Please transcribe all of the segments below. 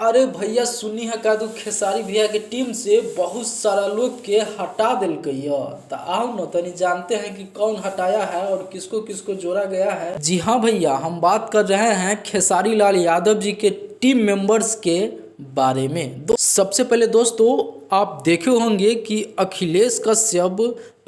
अरे भैया सुनी है का खेसारी भैया के टीम से बहुत सारा लोग के हटा दिलकई ह। तो आओ न तनी जानते हैं कि कौन हटाया है और किसको किसको जोड़ा गया है। जी हाँ भैया, हम बात कर रहे हैं खेसारी लाल यादव जी के टीम मेंबर्स के बारे में। सबसे पहले दोस्तों, आप देखे होंगे कि अखिलेश कश्यप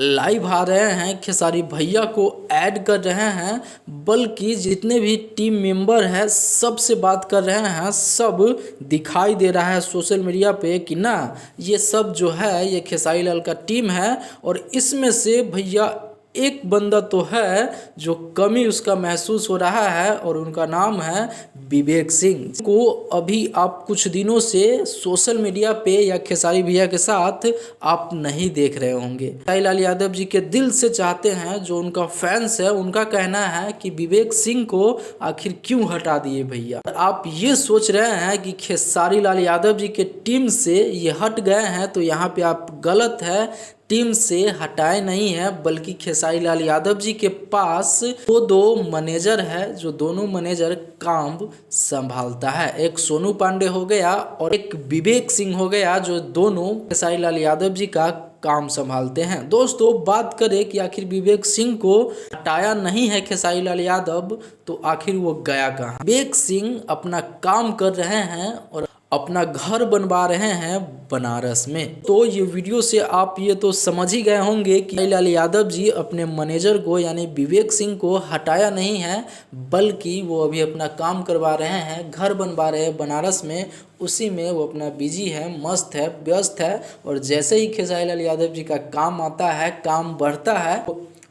लाइव आ रहे हैं, खेसारी भैया को ऐड कर रहे हैं, बल्कि जितने भी टीम मेंबर हैं सबसे बात कर रहे हैं। सब दिखाई दे रहा है सोशल मीडिया पे कि ना ये सब जो है ये खेसारी लाल का टीम है। और इसमें से भैया एक बंदा तो है जो कमी उसका महसूस हो रहा है और उनका नाम है विवेक सिंह को। अभी आप कुछ दिनों से सोशल मीडिया पे या खेसारी भैया के साथ आप नहीं देख रहे होंगे। खेसारी लाल यादव जी के दिल से चाहते हैं, जो उनका फैंस है उनका कहना है कि विवेक सिंह को आखिर क्यों हटा दिए भैया। आप ये सोच रहे हैं कि खेसारी लाल यादव जी के टीम से ये हट गए हैं, तो यहाँ पे आप गलत है। टीम से हटाए नहीं है, बल्कि खेसारी लाल यादव जी के पास दो मैनेजर है, जो दोनों मैनेजर काम संभालता है। एक सोनू पांडे हो गया और एक विवेक सिंह हो गया, जो दोनों खेसारी लाल यादव जी का काम संभालते हैं। दोस्तों, बात करें कि आखिर विवेक सिंह को हटाया नहीं है खेसारी लाल यादव, तो आखिर वो गया कहाँ। विवेक सिंह अपना काम कर रहे हैं और अपना घर बनवा रहे हैं बनारस में। तो ये वीडियो से आप ये तो समझ ही गए होंगे कि खेसारी लाल यादव जी अपने मैनेजर को यानी विवेक सिंह को हटाया नहीं है, बल्कि वो अभी अपना काम करवा रहे हैं, घर बनवा रहे हैं बनारस में। उसी में वो अपना बिजी है, मस्त है, व्यस्त है। और जैसे ही खेसारी लाल यादव जी का काम आता है, काम बढ़ता है,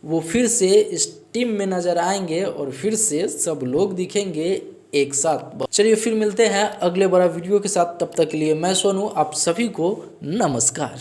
वो फिर से इस टीम में नजर आएंगे और फिर से सब लोग दिखेंगे एक साथ। चलिए फिर मिलते हैं अगले बड़ा वीडियो के साथ। तब तक के लिए मैं सोनू, आप सभी को नमस्कार।